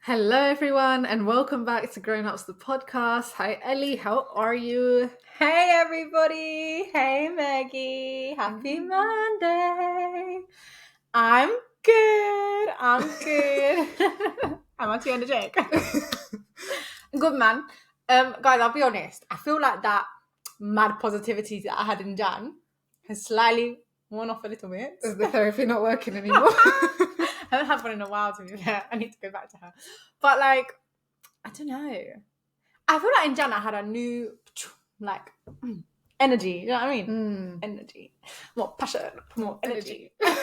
Hello, everyone, and welcome back to Grown Ups, the podcast. Hi, Ellie. How are you? Hey everybody! Hey Maggie! Happy Monday! I'm good. I'm actually energetic. Good man. Guys, I'll be honest. I feel like that mad positivity that I had in Jan has slightly worn off a little bit. Is the therapy not working anymore? I haven't had one in a while, to be fair. I need to go back to her. But I don't know. I feel like in Jan I had a new energy. You know what I mean? Energy. More passion. More energy. But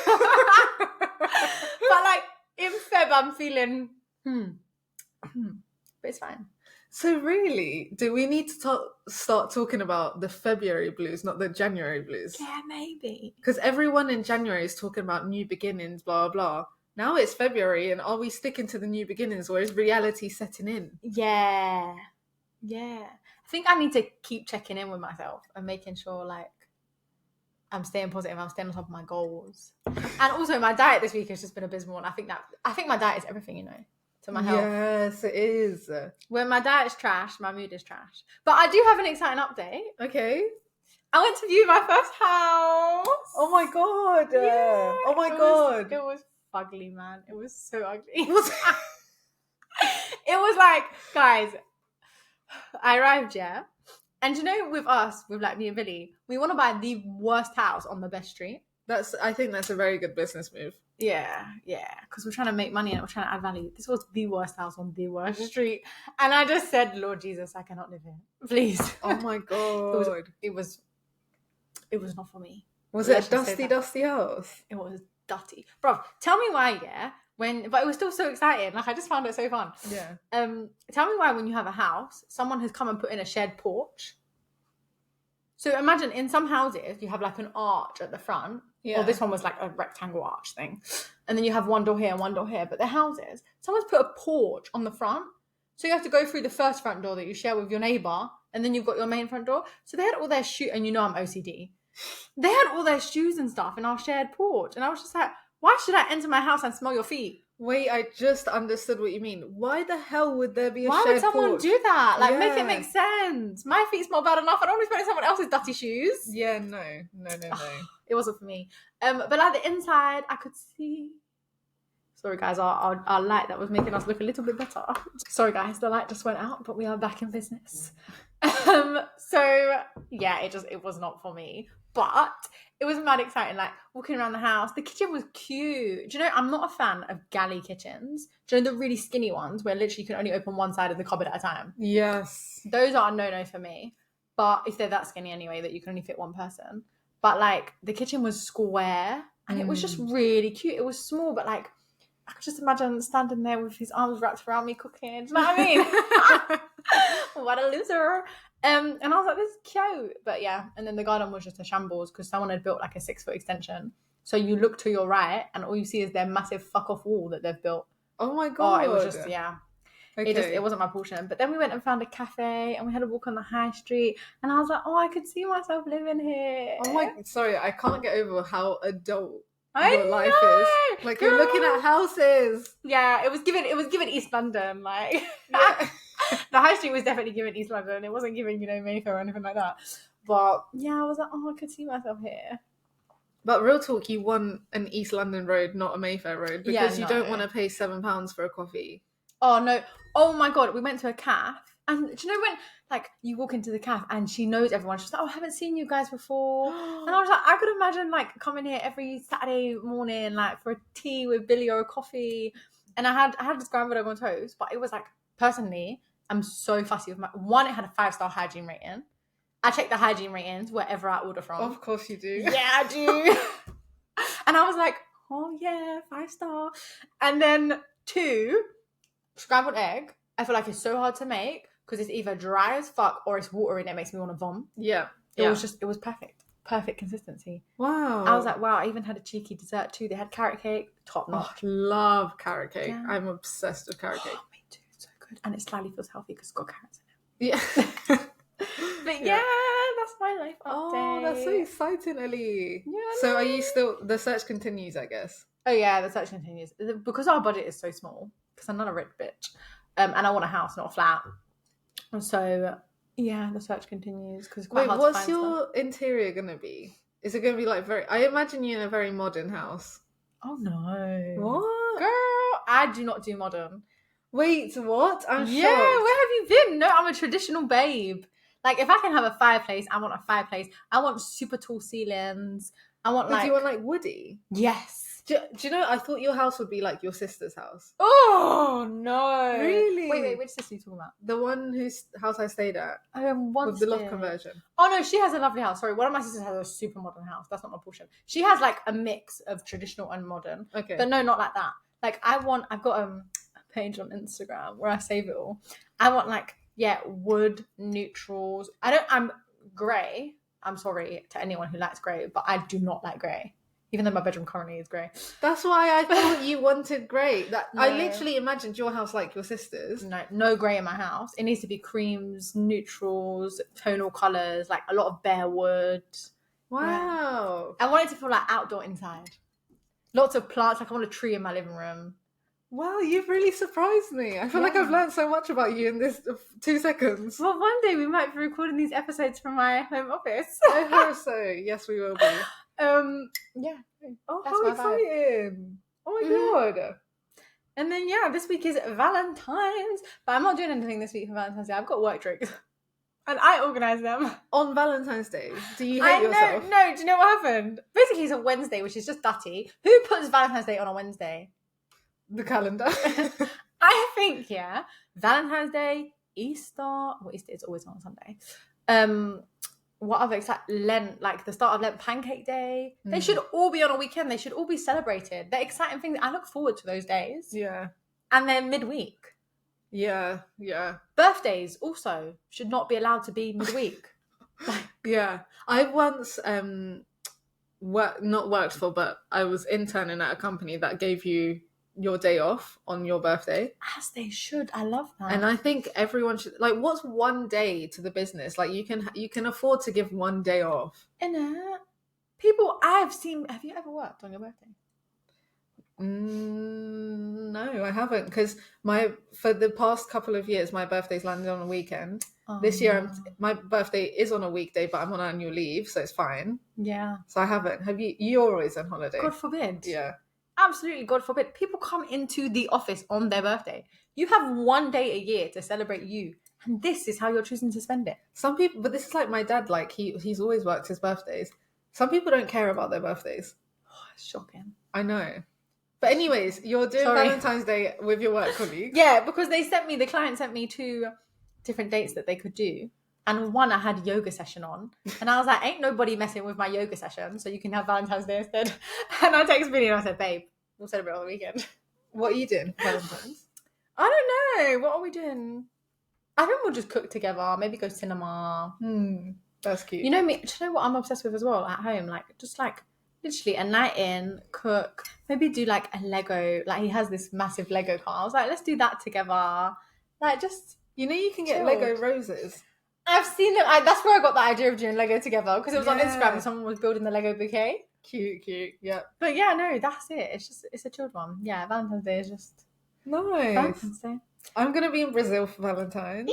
in Feb I'm feeling but it's fine. So really, do we need to start talking about the February blues, not the January blues? Yeah, maybe. Because everyone in January is talking about new beginnings, blah, blah. Now it's February, and are we sticking to the new beginnings, or is reality setting in? Yeah. I think I need to keep checking in with myself and making sure I'm staying positive, I'm staying on top of my goals. And also my diet this week has just been abysmal, and I think my diet is everything, to my health. Yes, it is. When my diet is trash, my mood is trash. But I do have an exciting update. Okay. I went to view my first house. Oh my god. Yeah, oh my god. It was ugly, man. It was so ugly. It was guys, I arrived, yeah. And with us, with me and Billy, we want to buy the worst house on the best street. I think that's a very good business move. Yeah, because we're trying to make money and we're trying to add value. This was the worst house on the worst street, and I just said, Lord Jesus, I cannot live here, please. Oh my god, it was not for me. Was it a dusty house? It was dirty, bro. Tell me why, yeah. But it was still so exciting. I just found it so fun. Yeah. Tell me why when you have a house, someone has come and put in a shared porch. So imagine in some houses you have an arch at the front. Yeah. Or this one was a rectangle arch thing. And then you have one door here and one door here. But the houses, someone's put a porch on the front. So you have to go through the first front door that you share with your neighbour. And then you've got your main front door. So they had all their shoes. And I'm OCD. They had all their shoes and stuff in our shared porch. And I was just like, why should I enter my house and smell your feet? Wait, I just understood what you mean. Why the hell would there be a shared porch? Why would someone do that? Make it make sense. My feet smell bad enough. I don't want to smell someone else's dirty shoes. Yeah, no. It wasn't for me. But the inside, I could see. Sorry, guys, our light that was making us look a little bit better. Sorry, guys, the light just went out, but we are back in business. So yeah, it was not for me. But it was mad exciting, walking around the house. The kitchen was cute. Do you know, I'm not a fan of galley kitchens. Do you know the really skinny ones where literally you can only open one side of the cupboard at a time? Yes. Those are a no-no for me. But if they're that skinny anyway, that you can only fit one person. But the kitchen was square and it was just really cute. It was small, but I could just imagine standing there with his arms wrapped around me cooking. Do you know what I mean? What a loser. And I was like, this is cute. But yeah, and then the garden was just a shambles because someone had built a 6-foot extension. So you look to your right and all you see is their massive fuck off wall that they've built. Oh my god. Oh, it was just, yeah. Okay. It wasn't my portion. But then we went and found a cafe and we had a walk on the high street and I was like, oh, I could see myself living here. Oh sorry, I can't get over how adult your life is. You're looking at houses. Yeah, it was given East London. Yeah. The high street was definitely given East London. It wasn't given, Mayfair or anything like that. But yeah, I was like, oh, I could see myself here. But real talk, you want an East London road, not a Mayfair road, because you don't want to pay £7 for a coffee. Oh no! Oh my god, we went to a cafe, and do you know when you walk into the cafe and she knows everyone? She's like, "Oh, I haven't seen you guys before," and I was like, I could imagine coming here every Saturday morning for a tea with Billy or a coffee, and I had this scrambled egg on toast, but it was personally, I'm so fussy with one. It had a 5-star hygiene rating. I check the hygiene ratings wherever I order from. Of course you do. Yeah, I do. And I was like, oh yeah, 5-star. And then 2, scrambled egg. I feel like it's so hard to make because it's either dry as fuck or it's watery and it makes me want to vom. Yeah. It was perfect. Perfect consistency. Wow. I was like, wow, I even had a cheeky dessert too. They had carrot cake, top notch. Oh, love carrot cake. Yeah. I'm obsessed with carrot cake. Me too. It's so good. And it slightly feels healthy because it's got carrots in it. Yeah. But yeah, that's my life update. Oh, that's so exciting, Ellie. Yeah. So are you still, the search continues, I guess? Oh yeah, the search continues. Because our budget is so small, because I'm not a rich bitch. And I want a house, not a flat. And so, yeah, the search continues because it's quite hard to what's find your stuff. interior gonna be? Is it gonna be like very? I imagine you in a very modern house. Oh no, What? girl? I do not do modern. Wait, what? I'm Yeah, shocked. where have you been? No, I'm a traditional babe. Like, if I can have a fireplace, I want a fireplace. I want super tall ceilings. I want But like, do you want like woody? yes. Do you know? I thought your house would be like your sister's house. Oh no! Really? Wait, which sister are you talking about? The one whose house I stayed at Once with the loft did. conversion. Oh no, she has a lovely house. Sorry, one of my sisters has a super modern house. That's not my portion. She has like a mix of traditional and modern. Okay. But no, not like that. Like I've got a page on Instagram where I save it all. I want like, yeah, wood neutrals. I'm grey. I'm sorry to anyone who likes grey, but I do not like grey. Even though my bedroom currently is grey. That's why I thought you wanted grey. No. I literally imagined your house like your sister's. No grey in my house. It needs to be creams, neutrals, tonal colours, like a lot of bare wood. Wow. Yeah. I want it to feel like outdoor inside. Lots of plants. Like I want a tree in my living room. Wow, you've really surprised me. I feel like I've learned so much about you in this 2 seconds. Well, one day we might be recording these episodes from my home office. I hope so. Yes, we will be. Yeah. Oh, That's how my exciting. Oh my god. And then, yeah, this week is Valentine's. But I'm not doing anything this week for Valentine's Day. I've got work drinks. And I organise them. On Valentine's Day, do you hate yourself? No, do you know what happened? Basically, it's a Wednesday, which is just dutty. Who puts Valentine's Day on a Wednesday? The calendar. I think, yeah. Valentine's Day, Easter. Well, Easter is always on a Sunday. What other Lent, like the start of Lent, Pancake Day. They should all be on a weekend. They should all be celebrated. They're exciting things. I look forward to those days. Yeah. And then midweek. Yeah. Birthdays also should not be allowed to be midweek. Yeah. I once not worked for, but I was interning at a company that gave you your day off on your birthday. As they should. I love that. And I think everyone should, like, what's one day to the business? Like, you can afford to give one day off. Innit? People I've seen, have you ever worked on your birthday? No, I haven't, because for the past couple of years my birthday's landed on a weekend. This year my birthday is on a weekday, but I'm on annual leave, so it's fine. Yeah. So I haven't. Have you? You're always on holiday. God forbid. Yeah. Absolutely, God forbid. People come into the office on their birthday. You have one day a year to celebrate you, and this is how you're choosing to spend it. Some people, but this is like my dad. Like he's always worked his birthdays. Some people don't care about their birthdays. Oh, it's shocking. I know. But anyways, you're doing Valentine's Day with your work colleagues. Yeah, because the client sent me 2 different dates that they could do. And one I had a yoga session on. And I was like, ain't nobody messing with my yoga session, so you can have Valentine's Day instead. And I texted Vinny and I said, babe, we'll celebrate on the weekend. What are you doing for Valentine's? I don't know. What are we doing? I think we'll just cook together. Maybe go cinema. That's cute. You know me. Do you know what I'm obsessed with as well at home? Like, just like literally a night in, cook. Maybe do like a Lego. Like he has this massive Lego car. I was like, let's do that together. Like just, you know, you can get chilled. Lego roses. I've seen them. That's where I got the idea of doing Lego together, because it was on Instagram and someone was building the Lego bouquet. Cute. Yeah. But yeah, no, that's it. It's a chilled one. Yeah, Valentine's Day is just nice. Valentine's Day. I'm gonna be in Brazil for Valentine's,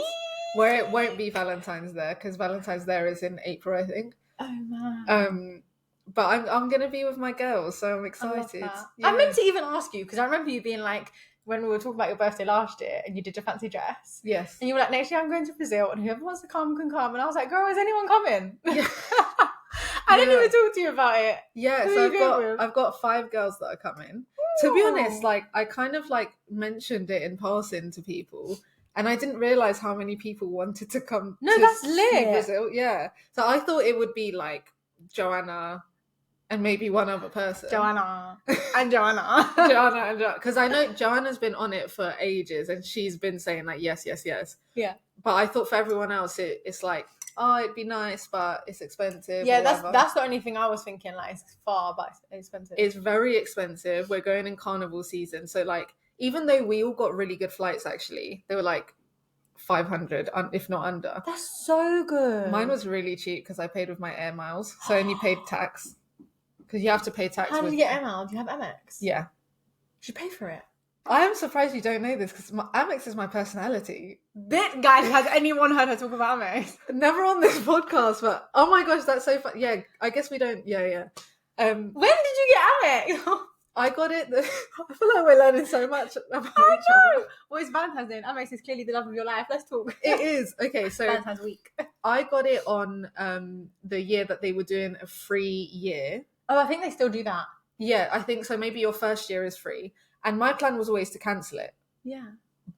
where it won't be Valentine's there, because Valentine's there is in April, I think. Oh man. But I'm gonna be with my girls, so I'm excited. I meant to even ask you, because I remember you being like, when we were talking about your birthday last year and you did your fancy dress. Yes. And you were like, next year I'm going to Brazil and whoever wants to come can come. And I was like, girl, is anyone coming? Yeah. I didn't even talk to you about it. Yeah, so I've got 5 girls that are coming. Ooh. To be honest, like I kind of like mentioned it in passing to people, and I didn't realise how many people wanted to come that's lit. Brazil. Yeah. So I thought it would be like Joanna and maybe one other person. Joanna. Joanna. Because I know Joanna's been on it for ages and she's been saying like, yes. Yeah. But I thought for everyone else, it's like, oh, it'd be nice, but it's expensive. Yeah, that's the only thing I was thinking. Like, it's far, but it's expensive. It's very expensive. We're going in carnival season. So like, even though we all got really good flights, actually, they were like 500, if not under. That's so good. Mine was really cheap because I paid with my air miles. So I only paid tax. Because you have to pay tax. How did you get air miles? Do you have Amex? Yeah. Did you pay for it? I am surprised you don't know this because Amex is my personality. Guys, has anyone heard her talk about Amex? Never on this podcast, but oh my gosh, that's so fun. Yeah, I guess we don't. Yeah. When did you get Amex? I got it. I feel like we're learning so much about each other. Well, it's Valentine's Day and Amex is clearly the love of your life. Let's talk. It is. Okay, so Valentine's week. I got it on the year that they were doing a free year. Oh, I think they still do that. Yeah, I think so. Maybe your first year is free. And my plan was always to cancel it. Yeah.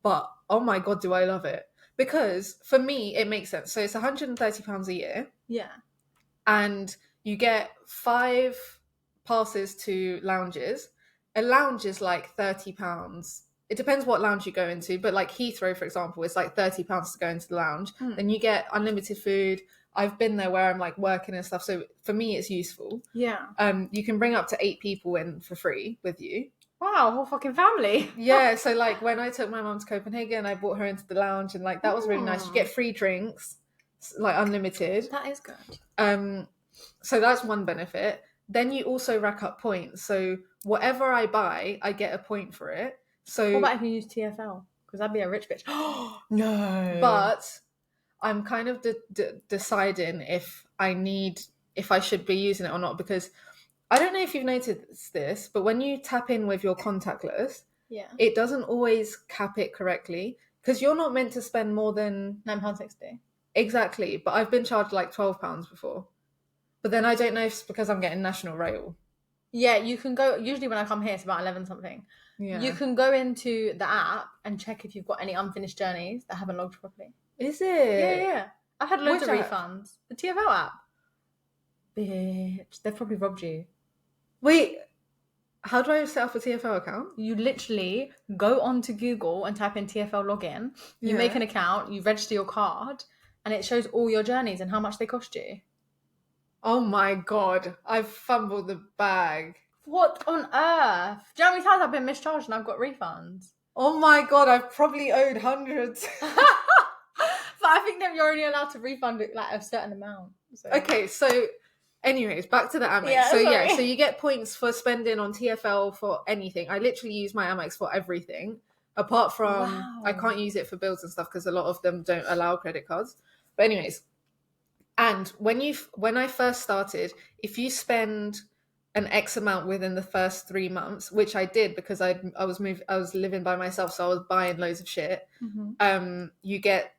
But, oh my God, do I love it. Because for me, it makes sense. So it's £130 a year. Yeah. And you get 5 passes to lounges. A lounge is like £30. It depends what lounge you go into. But like Heathrow, for example, it's like £30 to go into the lounge. Then you get unlimited food. I've been there where I'm like working and stuff. So for me, it's useful. Yeah. You can bring up to 8 people in for free with you. Wow, whole fucking family. Yeah, so like when I took my mum to Copenhagen, I brought her into the lounge and like that was really nice. You get free drinks, like unlimited. That is good. So that's one benefit. Then you also rack up points. So whatever I buy, I get a point for it. So what about if you use TfL? Because I'd be a rich bitch. No. But I'm kind of deciding if I should be using it or not, because I don't know if you've noticed this, but when you tap in with your contactless, it doesn't always cap it correctly because you're not meant to spend more than £9.60. Exactly, but I've been charged like £12 before. But then I don't know if it's because I'm getting national rail. Yeah, you can go, usually when I come here, it's about 11 something. Yeah. You can go into the app and check if you've got any unfinished journeys that haven't logged properly. Is it? Yeah. I've had loads Which of app? refunds. The TfL app. Bitch, they've probably robbed you. Wait, how do I set up a TfL account? You literally go onto Google and type in TfL login. You make an account, you register your card, and it shows all your journeys and how much they cost you. Oh my God, I've fumbled the bag. What on earth? Do you know how many times I've been mischarged and I've got refunds? Oh my God, I've probably owed hundreds. But I think that you're only allowed to refund it like a certain amount. So. Okay, so anyways, back to the Amex. So you get points for spending on TfL for anything. I literally use my Amex for everything, apart from I can't use it for bills and stuff because a lot of them don't allow credit cards. But anyways, and when I first started, if you spend an X amount within the first 3 months, which I did because I was living by myself, so I was buying loads of shit. Mm-hmm. You get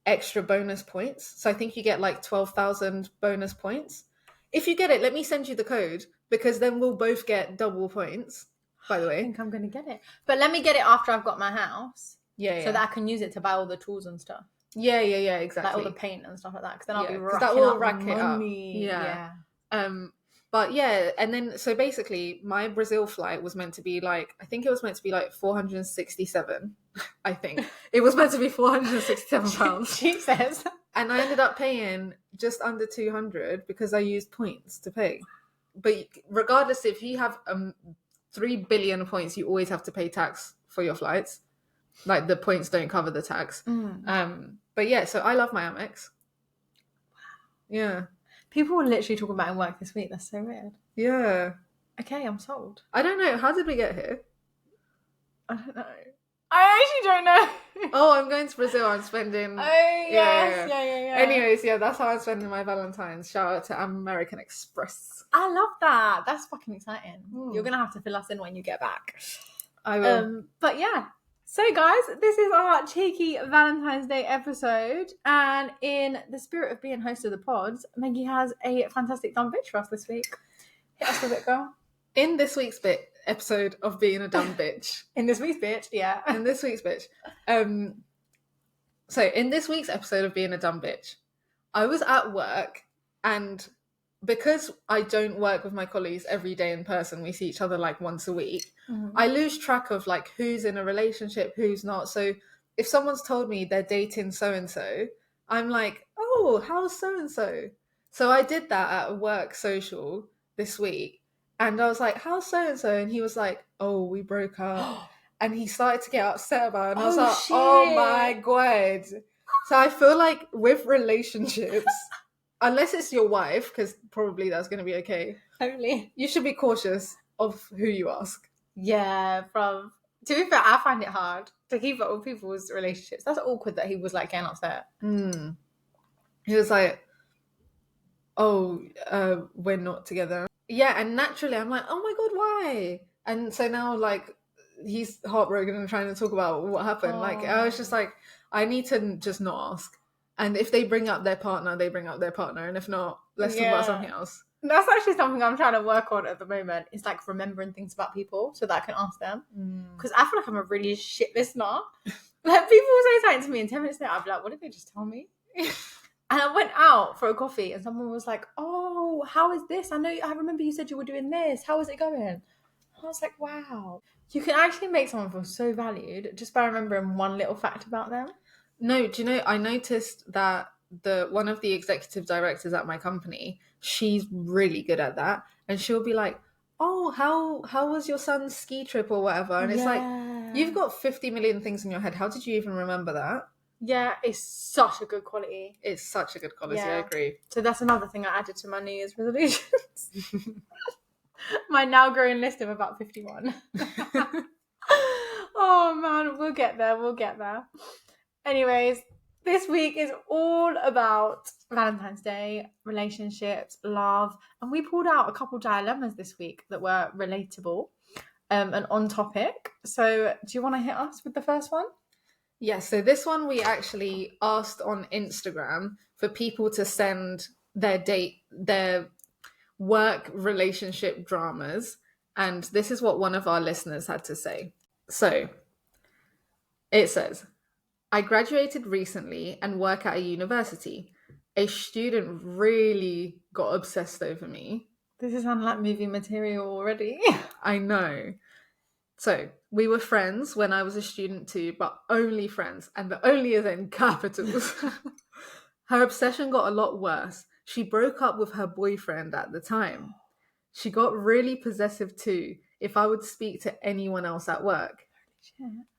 extra bonus points. So I think you get like 12,000 bonus points. If you get it, let me send you the code because then we'll both get double points, by the way. I think I'm going to get it. But let me get it after I've got my house. Yeah. So that I can use it to buy all the tools and stuff. Yeah, exactly. Like all the paint and stuff like that. Because then I'll be racking that will up rack money. It up. Yeah. But yeah, and then so basically my Brazil flight was meant to be like, I think it was meant to be like 467. I think it was meant to be £467. Jesus. And I ended up paying just under 200 because I used points to pay. But regardless, if you have 3 billion points, you always have to pay tax for your flights. Like the points don't cover the tax. But yeah, so I love my Amex. Yeah. People were literally talking about it in work this week. That's so weird. Yeah. Okay, I'm sold. I don't know. How did we get here? I don't know. I actually don't know. Oh, I'm going to Brazil. I'm spending... Oh, yes. Yeah. Anyways, that's how I'm spending my Valentine's. Shout out to American Express. I love that. That's fucking exciting. You're going to have to fill us in when you get back. I will. But yeah. So guys, this is our cheeky Valentine's Day episode, and in the spirit of being host of the pods, Maggie has a fantastic dumb bitch for us this week. Hit us with it, girl. In this week's episode of Being a Dumb Bitch. In this week's bitch, yeah. In this week's bitch. So in this week's episode of Being a Dumb Bitch, I was at work, and because I don't work with my colleagues every day in person, we see each other like once a week, I lose track of like who's in a relationship, who's not. So if someone's told me they're dating so-and-so, I'm like, oh, how's so-and-so? So I did that at a work social this week, and I was like, how's so-and-so? And he was like, oh, we broke up. And he started to get upset about it. And I was like, shit. Oh my God. So I feel like with relationships, unless it's your wife, because probably that's going to be okay. Totally. You should be cautious of who you ask. Yeah, from To be fair, I find it hard to keep up with people's relationships. That's awkward that he was like getting upset. He was like, oh, we're not together. Yeah, and naturally I'm like, oh my God, why? And so now, like, he's heartbroken and trying to talk about what happened. Like, I was just like, I need to just not ask. And if they bring up their partner, they bring up their partner. And if not, let's talk about something else. That's actually something I'm trying to work on at the moment. It's like remembering things about people so that I can ask them. Because I feel like I'm a really shit listener. Like, people will say something to me and 10 minutes later, I'll be like, what did they just tell me? And I went out for a coffee and someone was like, oh, how is this? I remember you said you were doing this. How is it going? And I was like, wow. You can actually make someone feel so valued just by remembering one little fact about them. No, do you know, I noticed that one of the executive directors at my company, she's really good at that. And she'll be like, oh, how was your son's ski trip or whatever? And it's like, you've got 50 million things in your head. How did you even remember that? Yeah, it's such a good quality. It's such a good quality, I agree. So that's another thing I added to my New Year's resolutions. My now growing list of about 51. Oh man, we'll get there. Anyways, this week is all about Valentine's Day, relationships, love, and we pulled out a couple dilemmas this week that were relatable and on topic. So do you want to hit us with the first one? Yeah, so this one we actually asked on Instagram for people to send their work relationship dramas, and this is what one of our listeners had to say. So it says, I graduated recently and work at a university. A student really got obsessed over me. This is unlike movie material already. I know. So we were friends when I was a student too, but only friends, and the only is in capitals. Her obsession got a lot worse. She broke up with her boyfriend at the time. She got really possessive too if I would speak to anyone else at work.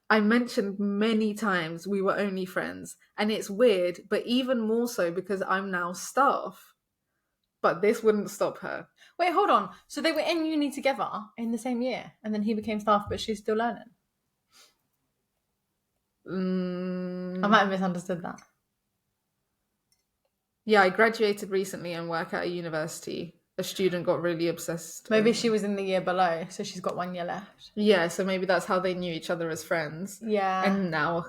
I mentioned many times we were only friends, and it's weird, but even more so because I'm now staff. But this wouldn't stop her. Wait, hold on. So they were in uni together in the same year, and then he became staff, but she's still learning? I might have misunderstood that. Yeah, I graduated recently and work at a university. A student got really obsessed. Maybe she was in the year below, so she's got 1 year left. Yeah, so maybe that's how they knew each other as friends. Yeah. And now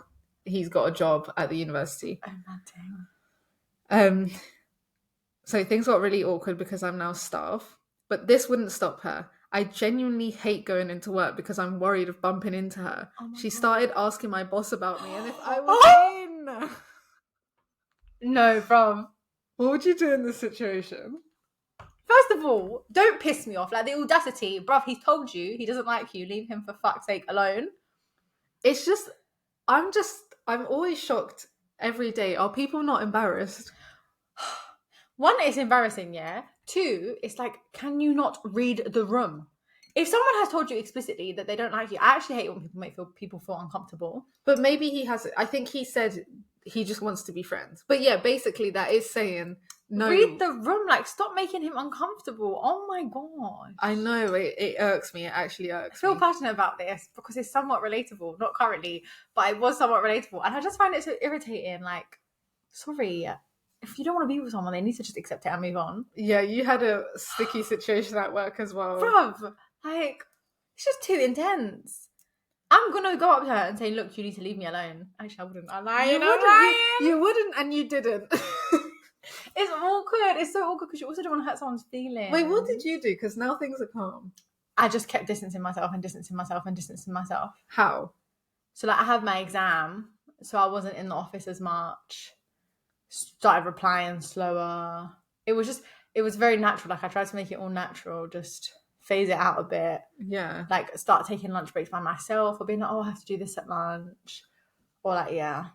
he's got a job at the university. Oh, man, So things got really awkward because I'm now staff. But this wouldn't stop her. I genuinely hate going into work because I'm worried of bumping into her. She started asking my boss about me and if I was in. No, bro. What would you do in this situation? First of all, don't piss me off. Like, the audacity. Bruv, he's told you he doesn't like you. Leave him for fuck's sake alone. It's just, I'm always shocked every day. Are people not embarrassed? One, it's embarrassing, yeah. Two, it's like, can you not read the room? If someone has told you explicitly that they don't like you, I actually hate when people make people feel uncomfortable. But maybe he has, I think he said he just wants to be friends. But yeah, basically that is saying, no. Read the room, like, stop making him uncomfortable. Oh my God. I know, it irks me. It actually irks me. I feel passionate about this because it's somewhat relatable. Not currently, but it was somewhat relatable. And I just find it so irritating. Like, sorry, if you don't want to be with someone, they need to just accept it and move on. Yeah, you had a sticky situation at work as well. Bruv, like, it's just too intense. I'm going to go up to her and say, look, you need to leave me alone. Actually, I wouldn't. I'm lying. You wouldn't and you didn't. It's awkward. It's so awkward because you also don't want to hurt someone's feelings. Wait, what did you do? Because now things are calm. I just kept distancing myself and distancing myself and distancing myself. How? So, like, I had my exam, so I wasn't in the office as much. Started replying slower. It was very natural. Like, I tried to make it all natural, just phase it out a bit. Yeah. Like, start taking lunch breaks by myself, or being like, oh, I have to do this at lunch. Or like, yeah.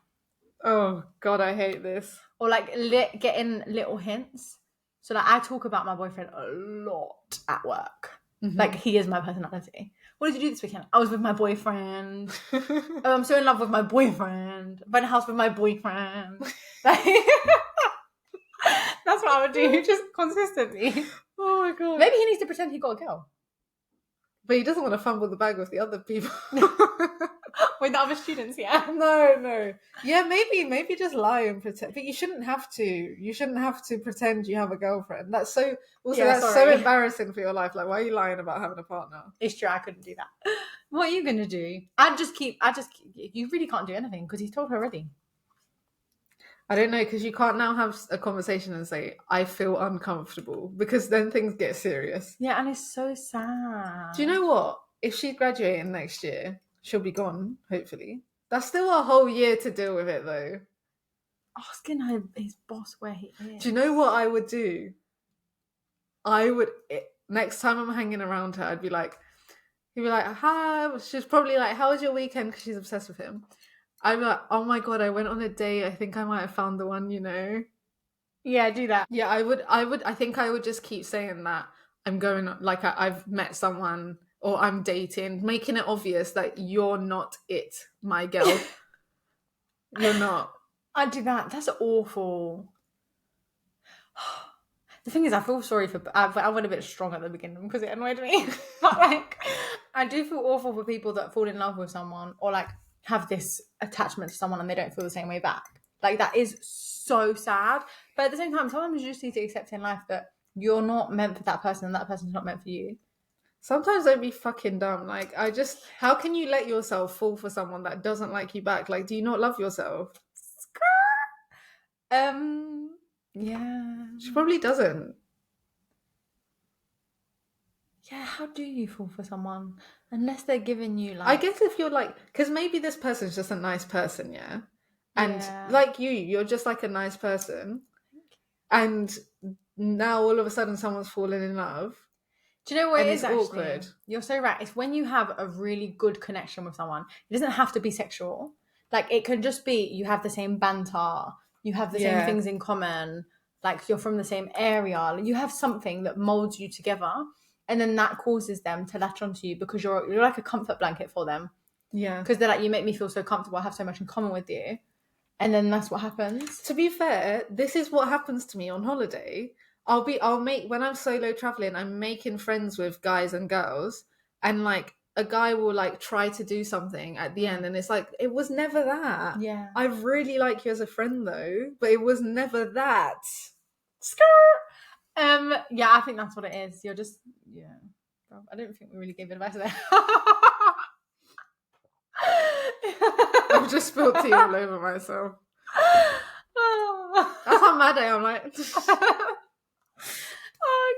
Oh, God, I hate this. Or like getting little hints. So like, I talk about my boyfriend a lot at work. Mm-hmm. Like, he is my personality. What did you do this weekend? I was with my boyfriend. I'm so in love with my boyfriend. I'm in a house with my boyfriend. That's what I would do, just consistently. Oh my God. Maybe he needs to pretend he got a girl. But he doesn't want to fumble the bag with the other people. With the other students, yeah. No. Yeah, maybe just lie and pretend. But you shouldn't have to. You shouldn't have to pretend you have a girlfriend. That's so embarrassing for your life. Like, why are you lying about having a partner? It's true, I couldn't do that. What are you gonna do? You really can't do anything because he's told her already. I don't know, because you can't now have a conversation and say, I feel uncomfortable, because then things get serious. Yeah, and it's so sad. Do you know what? If she's graduating next year, she'll be gone, hopefully. That's still a whole year to deal with it, though. Asking his boss where he is. Do you know what I would do? Next time I'm hanging around her, he'd be like, hi. She's probably like, how was your weekend? Because she's obsessed with him. I'm like, oh my God, I went on a date. I think I might have found the one, Yeah, do that. Yeah, I think I would just keep saying that I'm going, like, I've met someone or I'm dating, making it obvious that you're not it, my girl. You're not. I'd do that. That's awful. The thing is, I feel sorry I went a bit strong at the beginning because it annoyed me. But, like, I do feel awful for people that fall in love with someone or, like, have this attachment to someone and they don't feel the same way back. Like, that is so sad. But at the same time, sometimes you just need to accept in life that you're not meant for that person and that person's not meant for you. Sometimes don't be fucking dumb. Like, how can you let yourself fall for someone that doesn't like you back? Like, do you not love yourself? Yeah. She probably doesn't. Yeah, how do you fall for someone? Unless they're giving you, like... I guess if you're, like... Because maybe this person's just a nice person, yeah? And, like you're just, like, a nice person. And now, all of a sudden, someone's fallen in love. Do you know what it is, actually? Awkward. You're so right. It's when you have a really good connection with someone. It doesn't have to be sexual. Like, it can just be you have the same banter. You have the same things in common. Like, you're from the same area. You have something that molds you together. And then that causes them to latch onto you because you're like a comfort blanket for them. Yeah. Because they're like, you make me feel so comfortable. I have so much in common with you. And then that's what happens. To be fair, this is what happens to me on holiday. When I'm solo traveling, I'm making friends with guys and girls. And, like, a guy will, like, try to do something at the end. And it's like, it was never that. Yeah. I really like you as a friend, though. But it was never that. Skirt! Yeah, I think that's what it is. You're just, I don't think we really gave advice there. I've just spilled tea all over myself. That's how mad I am. Like, oh,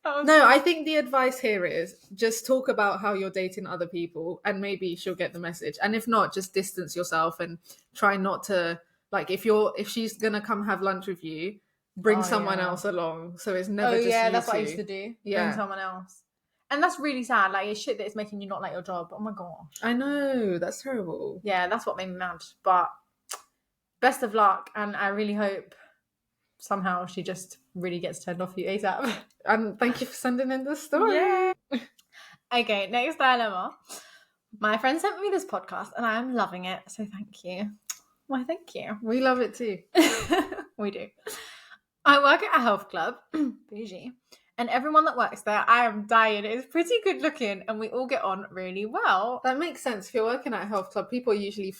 guys. No, I think the advice here is just talk about how you're dating other people, and maybe she'll get the message. And if not, just distance yourself and try not to, like, if she's gonna come have lunch with you, bring someone else along, so it's never just you that's two. What I used to do. Bring someone else. And that's really sad. Like, it's shit that it's making you not like your job. Oh my gosh. I know, that's terrible. Yeah, that's what made me mad. But best of luck, and I really hope somehow she just really gets turned off you ASAP. And thank you for sending in the story. Yeah. Okay, next dilemma. My friend sent me this podcast and I am loving it, so thank you. Why, thank you. We love it too. We do. I work at a health club, bougie, and everyone that works there, I am dying, is pretty good looking and we all get on really well. That makes sense. If you're working at a health club, people are usually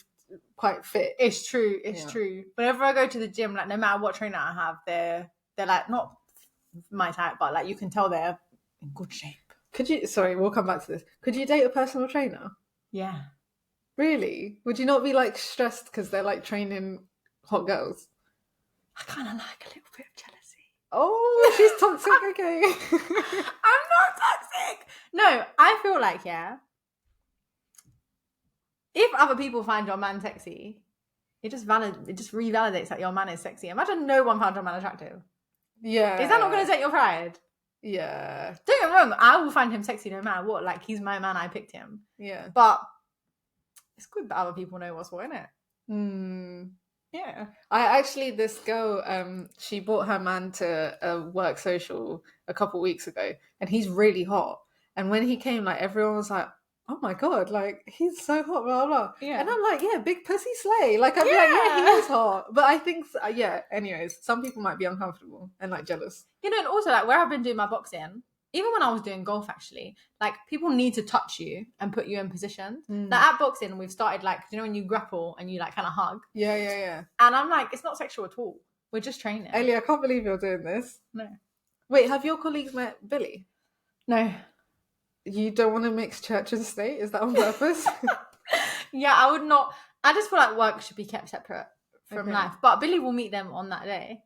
quite fit. It's true. It's true. Whenever I go to the gym, like, no matter what trainer I have, they're like, not my type, but, like, you can tell they're in good shape. Sorry, we'll come back to this. Could you date a personal trainer? Yeah. Really? Would you not be, like, stressed because they're, like, training hot girls? I kind of like a little bit of jealousy. Oh, she's toxic. Okay. I'm not toxic. No, I feel like, if other people find your man sexy, it just revalidates that your man is sexy. Imagine no one found your man attractive. Yeah. Is that not going to take your pride? Yeah. Don't get me wrong, I will find him sexy no matter what. Like, he's my man, I picked him. Yeah. But it's good that other people know what's what, innit? Yeah. This girl, she brought her man to a work social a couple weeks ago, and he's really hot. And when he came, like, everyone was like, oh my God, like, he's so hot, blah, blah. Yeah. And I'm like, yeah, big pussy slay. Like, I'd be like, yeah, he is hot. But I think, anyways, some people might be uncomfortable and, like, jealous. And also, like, where I've been doing my boxing, even when I was doing golf, actually, like people need to touch you and put you in positions. Like at boxing, we've started like, you know, when you grapple and you like kind of hug. Yeah. And I'm like, it's not sexual at all. We're just training. Ellie, I can't believe you're doing this. No. Wait, have your colleagues met Billy? No. You don't want to mix church and state? Is that on purpose? Yeah, I would not. I just feel like work should be kept separate from life. But Billy will meet them on that day.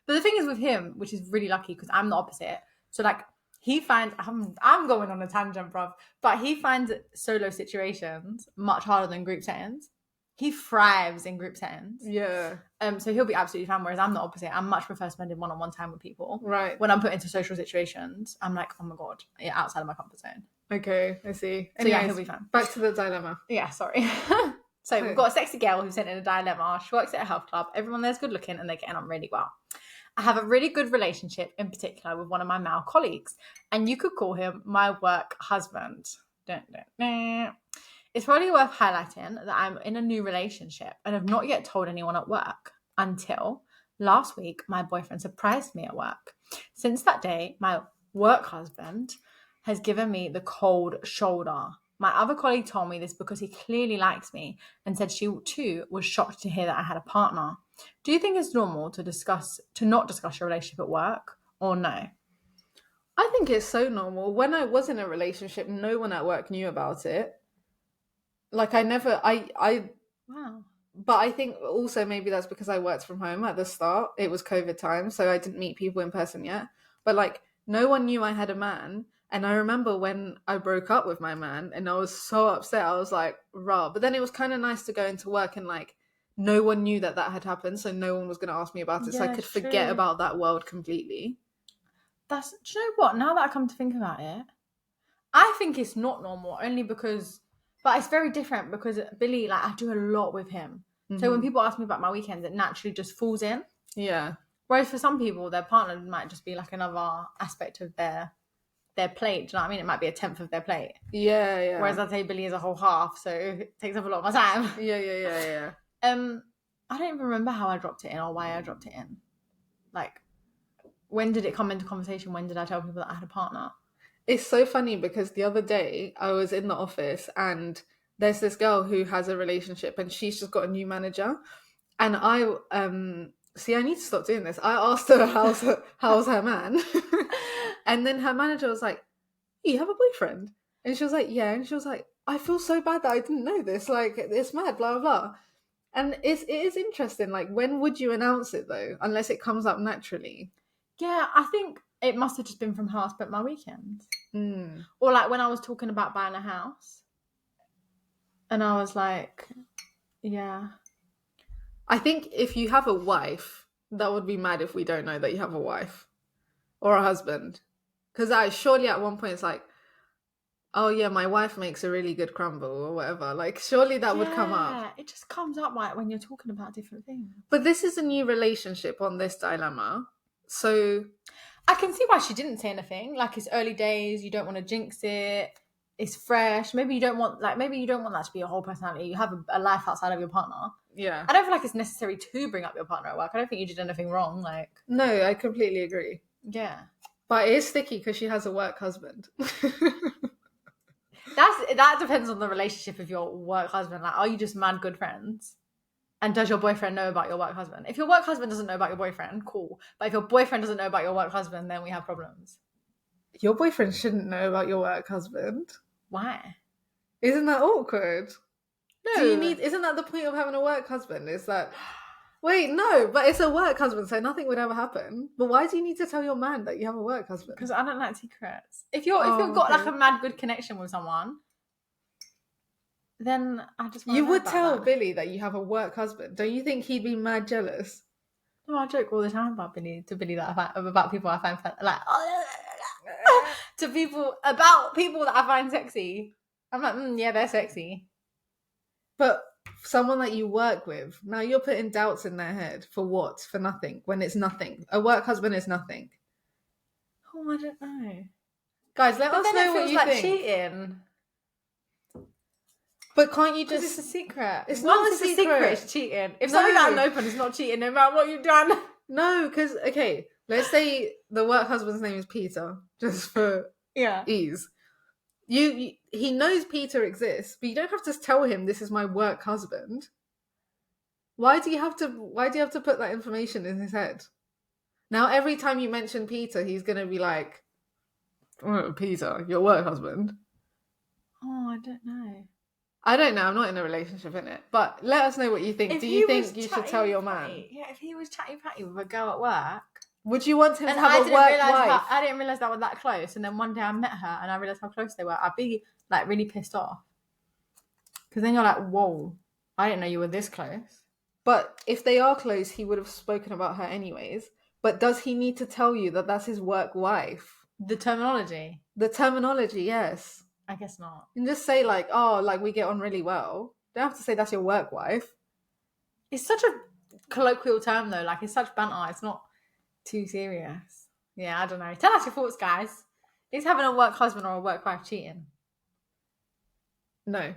But the thing is with him, which is really lucky because I'm the opposite. So like he finds, I'm going on a tangent, bruv, but he finds solo situations much harder than group settings. He thrives in group settings. Yeah. So he'll be absolutely fine, whereas I'm the opposite. I much prefer spending one-on-one time with people. Right. When I'm put into social situations, I'm like, oh my God, yeah, outside of my comfort zone. Okay, I see. So yeah, he'll be fine. Back to the dilemma. Yeah, sorry. So we've got a sexy girl who sent in a dilemma. She works at a health club. Everyone there's good looking and they're getting on really well. I have a really good relationship, in particular, with one of my male colleagues, and you could call him my work husband. It's probably worth highlighting that I'm in a new relationship and have not yet told anyone at work until last week my boyfriend surprised me at work. Since that day, my work husband has given me the cold shoulder. My other colleague told me this because he clearly likes me and said she too was shocked to hear that I had a partner. Do you think it's normal to not discuss your relationship at work, or no? I think it's so normal. When I was in a relationship, no one at work knew about it. Like Wow. But I think also maybe that's because I worked from home at the start. It was COVID time, so I didn't meet people in person yet. But like no one knew I had a man. And I remember when I broke up with my man and I was so upset. I was like, rah. But then it was kind of nice to go into work and like no one knew that had happened. So no one was going to ask me about it. So I could forget about that world completely. Do you know what? Now that I come to think about it, I think it's not normal only because, but it's very different because Billy, like I do a lot with him. Mm-hmm. So when people ask me about my weekends, it naturally just falls in. Yeah. Whereas for some people, their partner might just be like another aspect of their plate. Do you know what I mean? It might be a 10th of their plate. Yeah. Whereas I'd say Billy is a whole half, so it takes up a lot of my time. Yeah. I don't even remember how I dropped it in or why I dropped it in. Like, when did it come into conversation? When did I tell people that I had a partner? It's so funny because the other day I was in the office and there's this girl who has a relationship and she's just got a new manager. And I need to stop doing this. I asked her how's her man. And then her manager was like, you have a boyfriend? And she was like, yeah. And she was like, I feel so bad that I didn't know this. Like, it's mad, blah, blah, blah. And it is interesting. Like, when would you announce it, though? Unless it comes up naturally. Yeah, I think it must have just been from how I spent my weekends. Or like when I was talking about buying a house. And I was like, yeah. I think if you have a wife, that would be mad if we don't know that you have a wife. Or a husband. Because surely at one point it's like, oh yeah, my wife makes a really good crumble or whatever. Like surely that would come up. Yeah, it just comes up like when you're talking about different things. But this is a new relationship on this dilemma. So I can see why she didn't say anything. Like it's early days, you don't want to jinx it. It's fresh. Maybe you don't want that to be your whole personality. You have a life outside of your partner. Yeah. I don't feel like it's necessary to bring up your partner at work. I don't think you did anything wrong. Like no, I completely agree. Yeah. But it is sticky because she has a work husband. That depends on the relationship of your work husband. Like, are you just mad good friends? And does your boyfriend know about your work husband? If your work husband doesn't know about your boyfriend, cool. But if your boyfriend doesn't know about your work husband, then we have problems. Your boyfriend shouldn't know about your work husband. Why? Isn't that awkward? No. Isn't that the point of having a work husband? Is that... Wait, no, but it's a work husband, so nothing would ever happen. But why do you need to tell your man that you have a work husband? Because I don't like secrets. If you've got like a mad good connection with someone, then I just you would tell Billy that you have a work husband. Don't you think he'd be mad jealous? No, I joke all the time about Billy about people I find like to people about people that I find sexy. I'm like, yeah, they're sexy. But someone that you work with, now you're putting doubts in their head for what? For nothing. When it's nothing. A work husband is nothing. Oh, I don't know. Guys, let us know what you think. Cheating. But can't you just... It's a secret. It's not a secret. It's cheating. If something out in the open is not cheating, no matter what you've done. No, because, okay, let's say the work husband's name is Peter, just for ease. He knows Peter exists, but you don't have to tell him this is my work husband. Why do you have to put that information in his head? Now every time you mention Peter, he's gonna be like, oh, Peter, your work husband. Oh, I don't know. I don't know. I'm not in a relationship in it. But let us know what you think. Do you think you should tell your man? Yeah, if he was chatty-patty with a girl at work. Would you want him to have a work wife? I didn't realise that was that close. And then one day I met her and I realised how close they were. I'd be like really pissed off. Because then you're like, whoa, I didn't know you were this close. But if they are close, he would have spoken about her anyways. But does he need to tell you that that's his work wife? The terminology? The terminology, yes. I guess not. And just say like, oh, like we get on really well. Don't have to say that's your work wife. It's such a colloquial term though. Like it's such banter. It's not too serious. Yeah, I don't know. Tell us your thoughts, guys. Is having a work husband or a work wife cheating? No.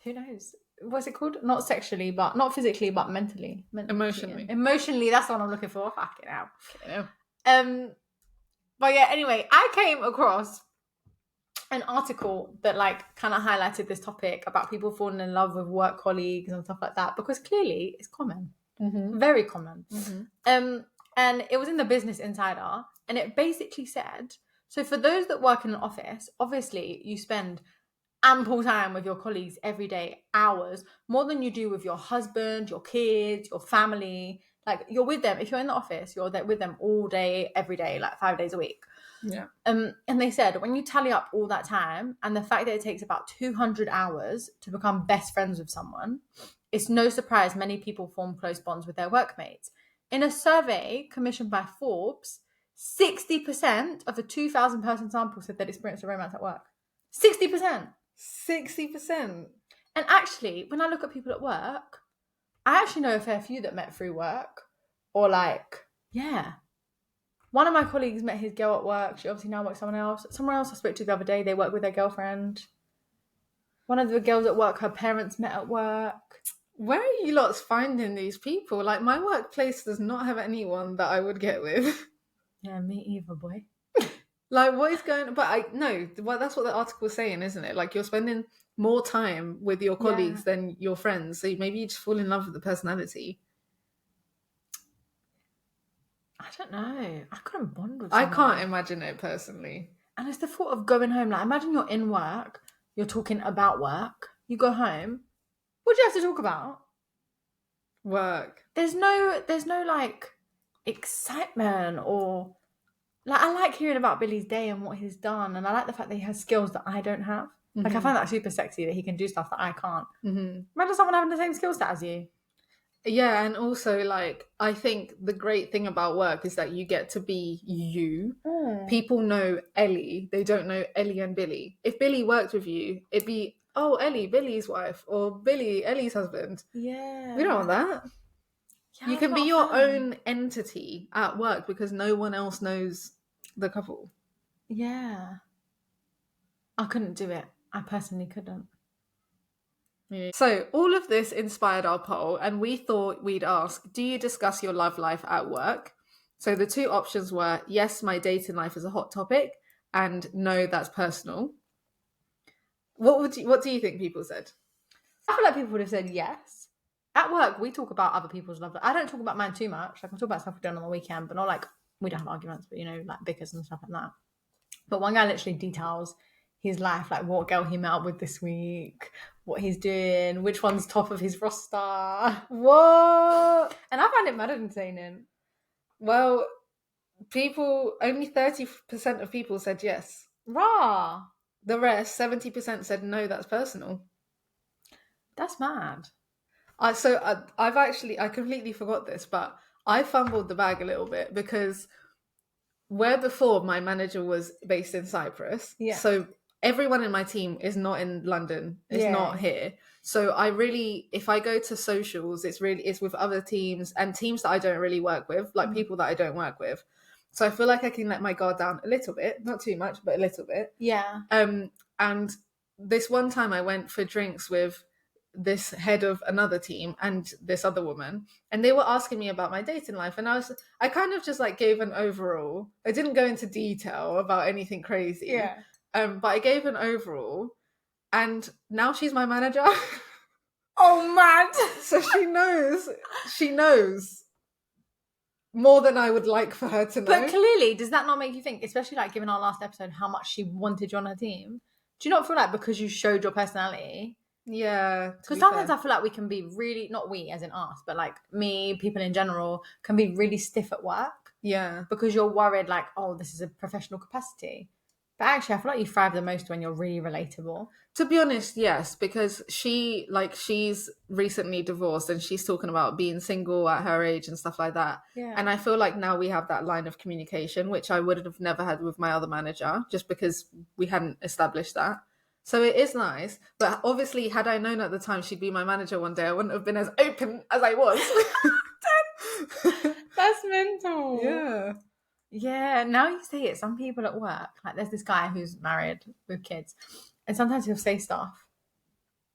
Who knows? What's it called? Not sexually, but not physically, but mentally. Emotionally. Emotionally, that's what I'm looking for. Fuck it out. Okay. But yeah, anyway, I came across an article that like kind of highlighted this topic about people falling in love with work colleagues and stuff like that, because clearly it's common. Mm-hmm. Very common. Mm-hmm. And it was in the Business Insider, and it basically said, so for those that work in an office, obviously you spend ample time with your colleagues every day, hours, more than you do with your husband, your kids, your family. Like you're with them. If you're in the office, you're there with them all day, every day, like 5 days a week. Yeah. And they said when you tally up all that time and the fact that it takes about 200 hours to become best friends with someone, it's no surprise many people form close bonds with their workmates. In a survey commissioned by Forbes, 60% of a 2,000 person sample said they'd experienced a romance at work. 60%. 60%. And actually, when I look at people at work, I actually know a fair few that met through work. Or like, yeah. One of my colleagues met his girl at work. She obviously now works someone else. Someone else I spoke to the other day, they work with their girlfriend. One of the girls at work, her parents met at work. Where are you lots finding these people? Like, my workplace does not have anyone that I would get with. Yeah, me either, boy. Like, what is going on? But that's what the article was saying, isn't it? Like, you're spending more time with your colleagues than your friends. So maybe you just fall in love with the personality. I don't know. I couldn't bond with someone. I can't imagine it personally. And it's the thought of going home. Like, imagine you're in work. You're talking about work. You go home. What do you have to talk about? Work. There's no like excitement or like I like hearing about Billy's day and what he's done, and I like the fact that he has skills that I don't have. Mm-hmm. Like I find that super sexy that he can do stuff that I can't. Mm-hmm. Imagine someone having the same skill set as you. Yeah, and also like I think the great thing about work is that you get to be you. People know Ellie, they don't know Ellie and Billy. If Billy worked with you, it'd be, oh, Ellie, Billy's wife, or Billy, Ellie's husband. Yeah. We don't want that. Yeah, you can be your own entity at work because no one else knows the couple. Yeah. I couldn't do it. I personally couldn't. Yeah. So all of this inspired our poll, and we thought we'd ask, do you discuss your love life at work? So the two options were, yes, my dating life is a hot topic, and no, that's personal. What do you think people said? I feel like people would have said yes. At work, we talk about other people's love life. I don't talk about mine too much. Like I talk about stuff we've done on the weekend, but not like we don't have arguments, but like bickers and stuff like that. But one guy literally details his life, like what girl he met up with this week, what he's doing, which one's top of his roster. What? And I find it mad entertaining. Well, only 30% of people said yes. Rah. The rest, 70% said no, that's personal. That's mad. I completely forgot this, but I fumbled the bag a little bit because where before my manager was based in Cyprus, so everyone in my team is not in London, it's not here. So if I go to socials, it's with other teams and teams that I don't really work with, like people that I don't work with. So I feel like I can let my guard down a little bit, not too much, but a little bit. Yeah. And this one time I went for drinks with this head of another team and this other woman, and they were asking me about my dating life, and I kind of just like gave an overall. I didn't go into detail about anything crazy, but I gave an overall, and now she's my manager. Oh man. So she knows more than I would like for her to know. But clearly, does that not make you think, especially like given our last episode, how much she wanted you on her team? Do you not feel like because you showed your personality? Yeah. Because sometimes I feel like we can be really, not we as in us, but like me, people in general, can be really stiff at work. Yeah. Because you're worried like, oh, this is a professional capacity. But actually, I feel like you thrive the most when you're really relatable. To be honest, yes, because she's recently divorced and she's talking about being single at her age and stuff like that. Yeah. And I feel like now we have that line of communication, which I would have never had with my other manager, just because we hadn't established that. So it is nice. But obviously, had I known at the time she'd be my manager one day, I wouldn't have been as open as I was. That's mental. Yeah. Yeah, now you say it, some people at work, like there's this guy who's married with kids, and sometimes he'll say stuff.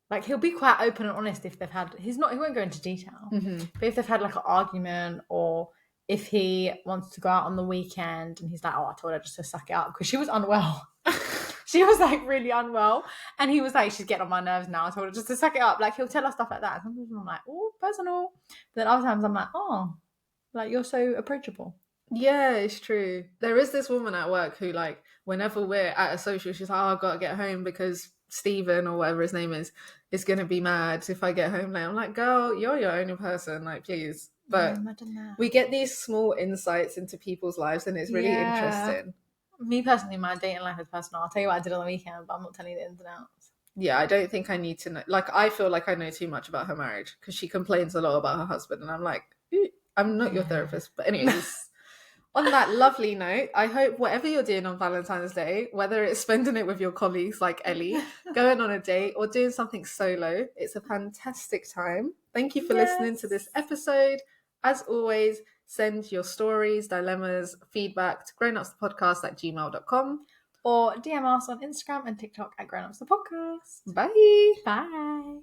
Like he'll be quite open and honest if they've had, he won't go into detail, but if they've had like an argument, or if he wants to go out on the weekend and he's like, oh, I told her just to suck it up because she was unwell. She was like really unwell, and he was like, she's getting on my nerves now, I told her just to suck it up. Like he'll tell us stuff like that. Sometimes I'm like, oh, personal. But then other times I'm like, oh, like you're so approachable. Yeah, it's true. There is this woman at work who, like, whenever we're at a social, she's like, oh, I've got to get home because Stephen, or whatever his name is going to be mad if I get home late. I'm like, girl, you're your own person, like, please. But we get these small insights into people's lives, and it's really interesting. Me personally, my dating life is personal. I'll tell you what I did on the weekend, but I'm not telling you the ins and outs. Yeah, I don't think I need to know. Like, I feel like I know too much about her marriage because she complains a lot about her husband, and I'm like, I'm not your therapist. But anyways... On that lovely note, I hope whatever you're doing on Valentine's Day, whether it's spending it with your colleagues like Ellie, going on a date, or doing something solo, it's a fantastic time. Thank you for listening to this episode. As always, send your stories, dilemmas, feedback to grownupspodcast@gmail.com. Or DM us on Instagram and TikTok at grownupspodcast. Bye. Bye.